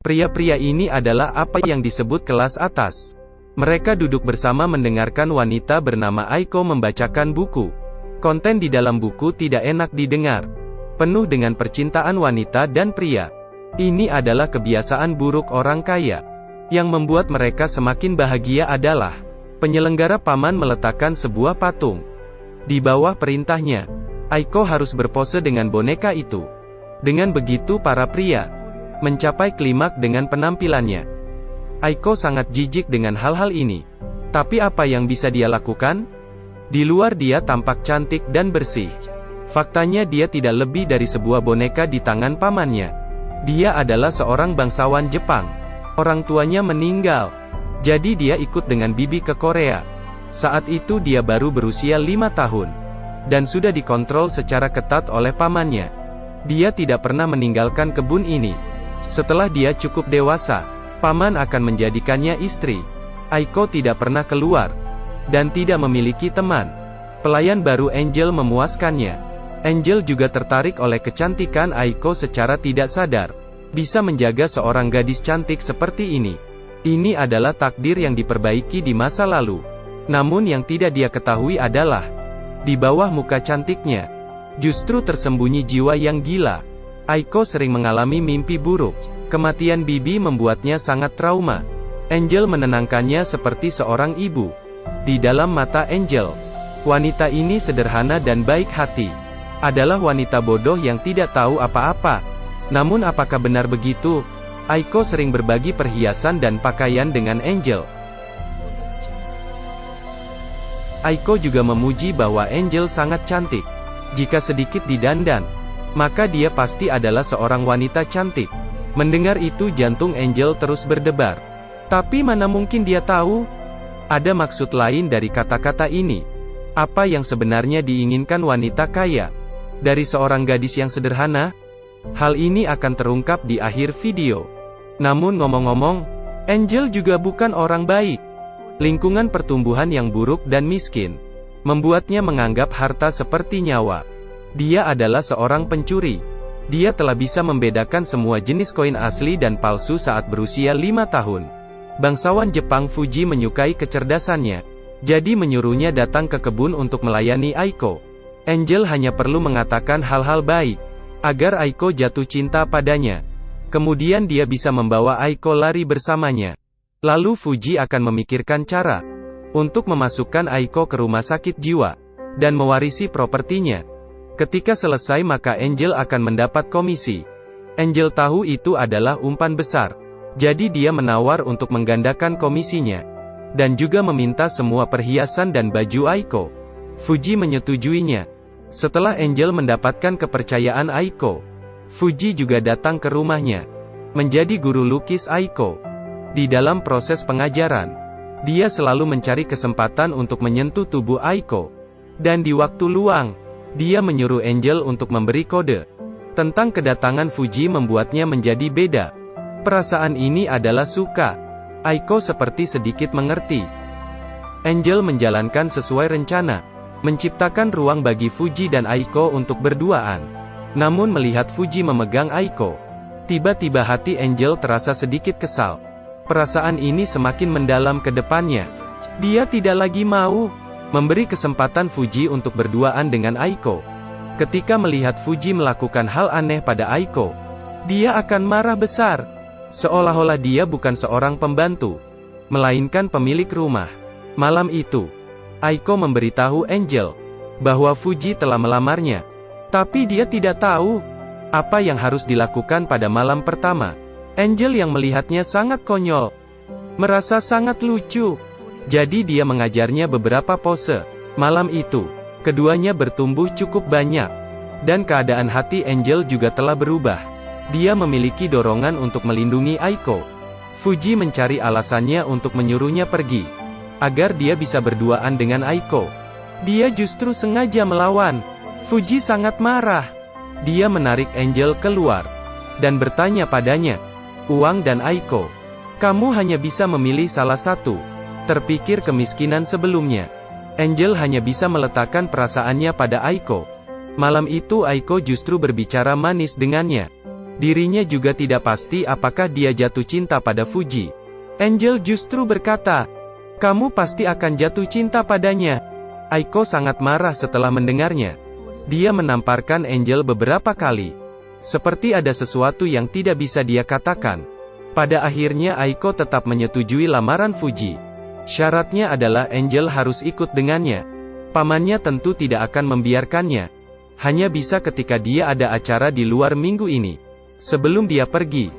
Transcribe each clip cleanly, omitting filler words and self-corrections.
Pria-pria ini adalah apa yang disebut kelas atas. Mereka duduk bersama mendengarkan wanita bernama Aiko membacakan buku. Konten di dalam buku tidak enak didengar. Penuh dengan percintaan wanita dan pria. Ini adalah kebiasaan buruk orang kaya. Yang membuat mereka semakin bahagia adalah penyelenggara paman meletakkan sebuah patung. Di bawah perintahnya, Aiko harus berpose dengan boneka itu. Dengan begitu para pria mencapai klimak dengan penampilannya. Aiko sangat jijik dengan hal-hal ini. Tapi apa yang bisa dia lakukan? Di luar dia tampak cantik dan bersih. Faktanya dia tidak lebih dari sebuah boneka di tangan pamannya. Dia adalah seorang bangsawan Jepang. Orang tuanya meninggal. Jadi dia ikut dengan bibi ke Korea. Saat itu dia baru berusia 5 tahun. Dan sudah dikontrol secara ketat oleh pamannya. Dia tidak pernah meninggalkan kebun ini. Setelah dia cukup dewasa, paman akan menjadikannya istri. Aiko tidak pernah keluar. Dan tidak memiliki teman. Pelayan baru Angel memuaskannya. Angel juga tertarik oleh kecantikan Aiko secara tidak sadar. Bisa menjaga seorang gadis cantik seperti ini. Ini adalah takdir yang diperbaiki di masa lalu. Namun yang tidak dia ketahui adalah, di bawah muka cantiknya, justru tersembunyi jiwa yang gila. Aiko sering mengalami mimpi buruk. Kematian bibi membuatnya sangat trauma. Angel menenangkannya seperti seorang ibu. Di dalam mata Angel, wanita ini sederhana dan baik hati. Adalah wanita bodoh yang tidak tahu apa-apa. Namun apakah benar begitu? Aiko sering berbagi perhiasan dan pakaian dengan Angel. Aiko juga memuji bahwa Angel sangat cantik. Jika sedikit didandan, maka dia pasti adalah seorang wanita cantik. Mendengar itu jantung Angel terus berdebar. Tapi mana mungkin dia tahu? Ada maksud lain dari kata-kata ini. Apa yang sebenarnya diinginkan wanita kaya dari seorang gadis yang sederhana? Hal ini akan terungkap di akhir video. Namun ngomong-ngomong, Angel juga bukan orang baik. Lingkungan pertumbuhan yang buruk dan miskin membuatnya menganggap harta seperti nyawa. Dia adalah seorang pencuri. Dia telah bisa membedakan semua jenis koin asli dan palsu saat berusia 5 tahun. Bangsawan Jepang Fuji menyukai kecerdasannya. Jadi menyuruhnya datang ke kebun untuk melayani Aiko. Angel hanya perlu mengatakan hal-hal baik, agar Aiko jatuh cinta padanya. Kemudian dia bisa membawa Aiko lari bersamanya. Lalu Fuji akan memikirkan cara untuk memasukkan Aiko ke rumah sakit jiwa dan mewarisi propertinya. Ketika selesai maka Angel akan mendapat komisi. Angel tahu itu adalah umpan besar. Jadi dia menawar untuk menggandakan komisinya. Dan juga meminta semua perhiasan dan baju Aiko. Fuji menyetujuinya. Setelah Angel mendapatkan kepercayaan Aiko, Fuji juga datang ke rumahnya. Menjadi guru lukis Aiko. Di dalam proses pengajaran, dia selalu mencari kesempatan untuk menyentuh tubuh Aiko. Dan di waktu luang, dia menyuruh Angel untuk memberi kode. Tentang kedatangan Fuji membuatnya menjadi beda. Perasaan ini adalah suka. Aiko seperti sedikit mengerti. Angel menjalankan sesuai rencana, menciptakan ruang bagi Fuji dan Aiko untuk berduaan. Namun melihat Fuji memegang Aiko, tiba-tiba hati Angel terasa sedikit kesal. Perasaan ini semakin mendalam ke depannya. Dia tidak lagi mau memberi kesempatan Fuji untuk berduaan dengan Aiko. Ketika melihat Fuji melakukan hal aneh pada Aiko, dia akan marah besar. Seolah-olah dia bukan seorang pembantu, melainkan pemilik rumah. Malam itu, Aiko memberitahu Angel bahwa Fuji telah melamarnya. Tapi dia tidak tahu apa yang harus dilakukan pada malam pertama. Angel yang melihatnya sangat konyol, merasa sangat lucu. Jadi dia mengajarnya beberapa pose. Malam itu, keduanya bertumbuh cukup banyak. Dan keadaan hati Angel juga telah berubah. Dia memiliki dorongan untuk melindungi Aiko. Fuji mencari alasannya untuk menyuruhnya pergi, agar dia bisa berduaan dengan Aiko. Dia justru sengaja melawan. Fuji sangat marah. Dia menarik Angel keluar, dan bertanya padanya, "Uang dan Aiko, kamu hanya bisa memilih salah satu." Terpikir kemiskinan sebelumnya, Angel hanya bisa meletakkan perasaannya pada Aiko. Malam itu Aiko justru berbicara manis dengannya. Dirinya juga tidak pasti apakah dia jatuh cinta pada Fuji. Angel justru berkata, "Kamu pasti akan jatuh cinta padanya." Aiko sangat marah setelah mendengarnya. Dia menamparkan Angel beberapa kali. Seperti ada sesuatu yang tidak bisa dia katakan. Pada akhirnya Aiko tetap menyetujui lamaran Fuji. Syaratnya adalah Angel harus ikut dengannya. Pamannya tentu tidak akan membiarkannya. Hanya bisa ketika dia ada acara di luar minggu ini. Sebelum dia pergi,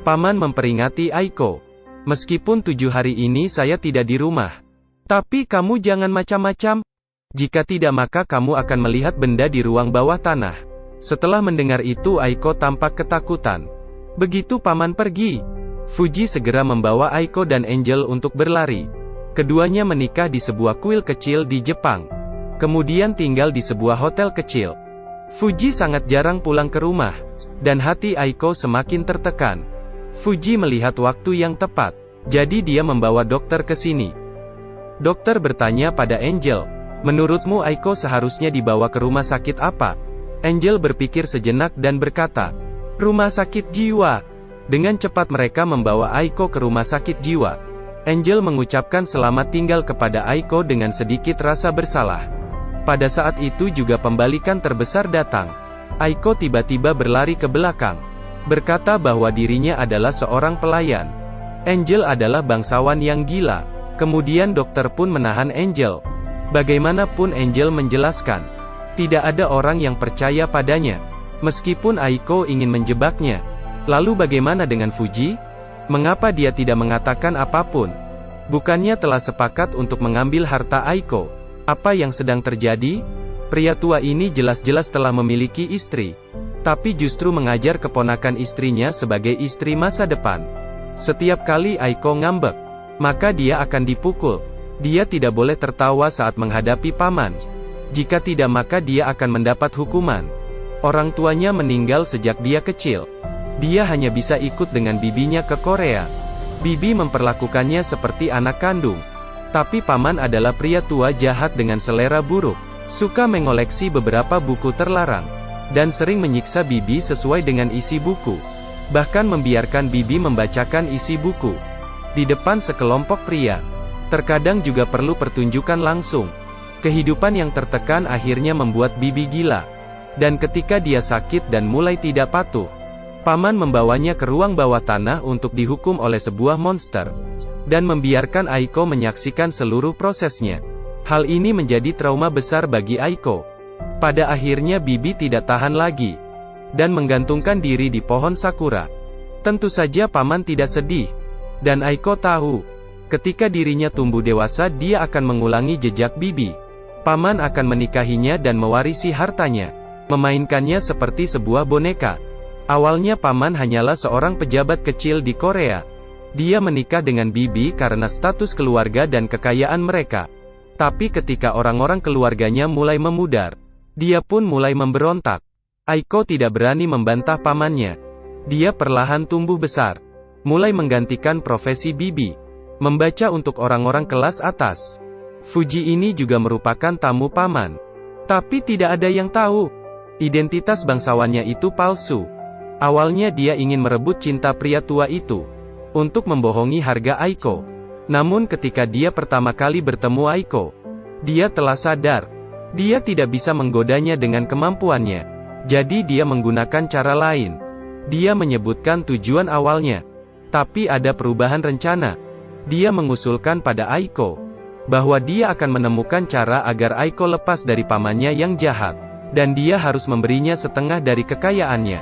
paman memperingati Aiko. "Meskipun 7 hari ini saya tidak di rumah. Tapi kamu jangan macam-macam. Jika tidak maka kamu akan melihat benda di ruang bawah tanah." Setelah mendengar itu Aiko tampak ketakutan. Begitu paman pergi, Fuji segera membawa Aiko dan Angel untuk berlari. Keduanya menikah di sebuah kuil kecil di Jepang. Kemudian tinggal di sebuah hotel kecil. Fuji sangat jarang pulang ke rumah. Dan hati Aiko semakin tertekan. Fuji melihat waktu yang tepat. Jadi dia membawa dokter ke sini. Dokter bertanya pada Angel, "Menurutmu Aiko seharusnya dibawa ke rumah sakit apa?" Angel berpikir sejenak dan berkata, "Rumah sakit jiwa." Dengan cepat mereka membawa Aiko ke rumah sakit jiwa. Angel mengucapkan selamat tinggal kepada Aiko dengan sedikit rasa bersalah. Pada saat itu juga pembalikan terbesar datang. Aiko tiba-tiba berlari ke belakang. Berkata bahwa dirinya adalah seorang pelayan. Angel adalah bangsawan yang gila. Kemudian dokter pun menahan Angel. Bagaimanapun Angel menjelaskan, tidak ada orang yang percaya padanya. Meskipun Aiko ingin menjebaknya. Lalu bagaimana dengan Fuji? Mengapa dia tidak mengatakan apapun? Bukannya telah sepakat untuk mengambil harta Aiko? Apa yang sedang terjadi? Pria tua ini jelas-jelas telah memiliki istri. Tapi justru mengajar keponakan istrinya sebagai istri masa depan. Setiap kali Aiko ngambek, maka dia akan dipukul. Dia tidak boleh tertawa saat menghadapi paman. Jika tidak maka dia akan mendapat hukuman. Orang tuanya meninggal sejak dia kecil. Dia hanya bisa ikut dengan bibinya ke Korea. Bibi memperlakukannya seperti anak kandung. Tapi paman adalah pria tua jahat dengan selera buruk. Suka mengoleksi beberapa buku terlarang. Dan sering menyiksa bibi sesuai dengan isi buku. Bahkan membiarkan bibi membacakan isi buku di depan sekelompok pria. Terkadang juga perlu pertunjukan langsung. Kehidupan yang tertekan akhirnya membuat bibi gila. Dan ketika dia sakit dan mulai tidak patuh, paman membawanya ke ruang bawah tanah untuk dihukum oleh sebuah monster. Dan membiarkan Aiko menyaksikan seluruh prosesnya. Hal ini menjadi trauma besar bagi Aiko. Pada akhirnya bibi tidak tahan lagi. Dan menggantungkan diri di pohon sakura. Tentu saja paman tidak sedih. Dan Aiko tahu, ketika dirinya tumbuh dewasa dia akan mengulangi jejak bibi. Paman akan menikahinya dan mewarisi hartanya. Memainkannya seperti sebuah boneka. Awalnya paman hanyalah seorang pejabat kecil di Korea. Dia menikah dengan bibi karena status keluarga dan kekayaan mereka. Tapi ketika orang-orang keluarganya mulai memudar, dia pun mulai memberontak. Aiko tidak berani membantah pamannya. Dia perlahan tumbuh besar. Mulai menggantikan profesi bibi. Membaca untuk orang-orang kelas atas. Fuji ini juga merupakan tamu paman. Tapi tidak ada yang tahu. Identitas bangsawannya itu palsu. Awalnya dia ingin merebut cinta pria tua itu. Untuk membohongi harga Aiko. Namun ketika dia pertama kali bertemu Aiko, dia telah sadar. Dia tidak bisa menggodanya dengan kemampuannya. Jadi dia menggunakan cara lain. Dia menyebutkan tujuan awalnya. Tapi ada perubahan rencana. Dia mengusulkan pada Aiko bahwa dia akan menemukan cara agar Aiko lepas dari pamannya yang jahat. Dan dia harus memberinya setengah dari kekayaannya.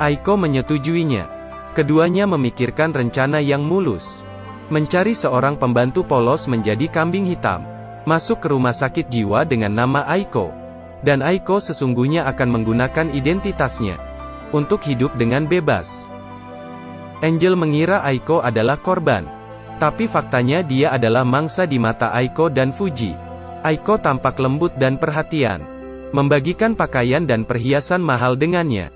Aiko menyetujuinya. Keduanya memikirkan rencana yang mulus. Mencari seorang pembantu polos menjadi kambing hitam. Masuk ke rumah sakit jiwa dengan nama Aiko. Dan Aiko sesungguhnya akan menggunakan identitasnya untuk hidup dengan bebas. Angel mengira Aiko adalah korban. Tapi faktanya dia adalah mangsa di mata Aiko dan Fuji. Aiko tampak lembut dan perhatian. Membagikan pakaian dan perhiasan mahal dengannya.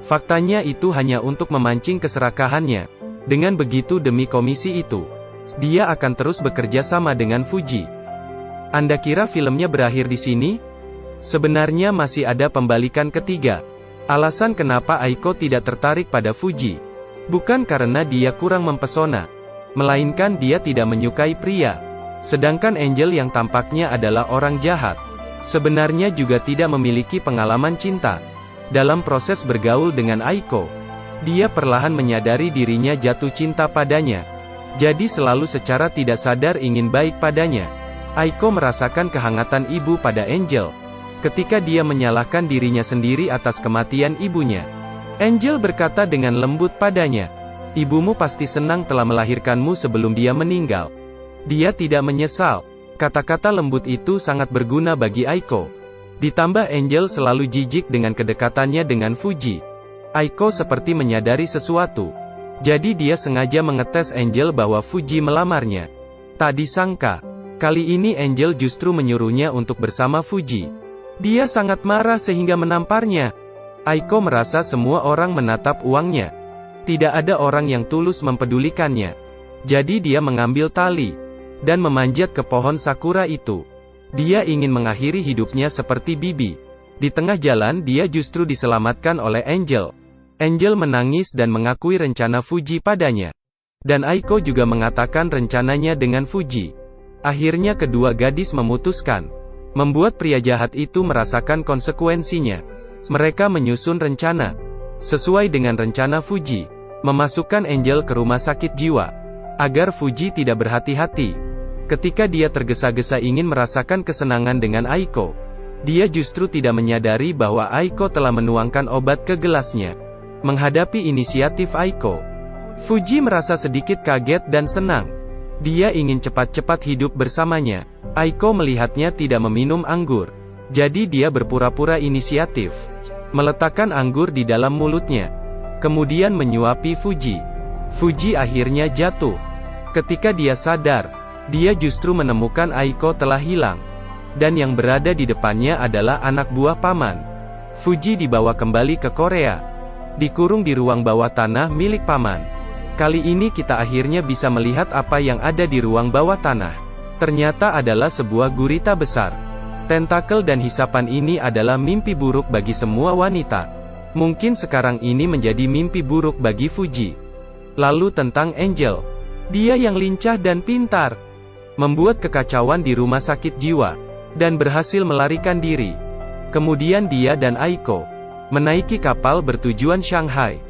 Faktanya itu hanya untuk memancing keserakahannya. Dengan begitu demi komisi itu, dia akan terus bekerja sama dengan Fuji. Anda kira filmnya berakhir di sini? Sebenarnya masih ada pembalikan ketiga. Alasan kenapa Aiko tidak tertarik pada Fuji, bukan karena dia kurang mempesona, melainkan dia tidak menyukai pria. Sedangkan Angel yang tampaknya adalah orang jahat, sebenarnya juga tidak memiliki pengalaman cinta. Dalam proses bergaul dengan Aiko, dia perlahan menyadari dirinya jatuh cinta padanya. Jadi selalu secara tidak sadar ingin baik padanya. Aiko merasakan kehangatan ibu pada Angel, ketika dia menyalahkan dirinya sendiri atas kematian ibunya. Angel berkata dengan lembut padanya, "Ibumu pasti senang telah melahirkanmu sebelum dia meninggal. Dia tidak menyesal." Kata-kata lembut itu sangat berguna bagi Aiko. Ditambah Angel selalu jijik dengan kedekatannya dengan Fuji. Aiko seperti menyadari sesuatu. Jadi dia sengaja mengetes Angel bahwa Fuji melamarnya. Tak disangka, kali ini Angel justru menyuruhnya untuk bersama Fuji. Dia sangat marah sehingga menamparnya. Aiko merasa semua orang menatap uangnya. Tidak ada orang yang tulus mempedulikannya. Jadi dia mengambil tali dan memanjat ke pohon sakura itu. Dia ingin mengakhiri hidupnya seperti bibi. Di tengah jalan dia justru diselamatkan oleh Angel. Angel menangis dan mengakui rencana Fuji padanya. Dan Aiko juga mengatakan rencananya dengan Fuji. Akhirnya kedua gadis memutuskan, membuat pria jahat itu merasakan konsekuensinya. Mereka menyusun rencana. Sesuai dengan rencana Fuji, memasukkan Angel ke rumah sakit jiwa, agar Fuji tidak berhati-hati. Ketika dia tergesa-gesa ingin merasakan kesenangan dengan Aiko, dia justru tidak menyadari bahwa Aiko telah menuangkan obat ke gelasnya. Menghadapi inisiatif Aiko, Fuji merasa sedikit kaget dan senang. Dia ingin cepat-cepat hidup bersamanya. Aiko melihatnya tidak meminum anggur, jadi dia berpura-pura inisiatif, meletakkan anggur di dalam mulutnya, kemudian menyuapi Fuji. Fuji akhirnya jatuh. Ketika dia sadar, dia justru menemukan Aiko telah hilang, dan yang berada di depannya adalah anak buah paman. Fuji dibawa kembali ke Korea, dikurung di ruang bawah tanah milik paman. Kali ini kita akhirnya bisa melihat apa yang ada di ruang bawah tanah. Ternyata adalah sebuah gurita besar. Tentakel dan hisapan ini adalah mimpi buruk bagi semua wanita. Mungkin sekarang ini menjadi mimpi buruk bagi Fuji. Lalu tentang Angel, dia yang lincah dan pintar, membuat kekacauan di rumah sakit jiwa, dan berhasil melarikan diri. Kemudian dia dan Aiko menaiki kapal bertujuan Shanghai.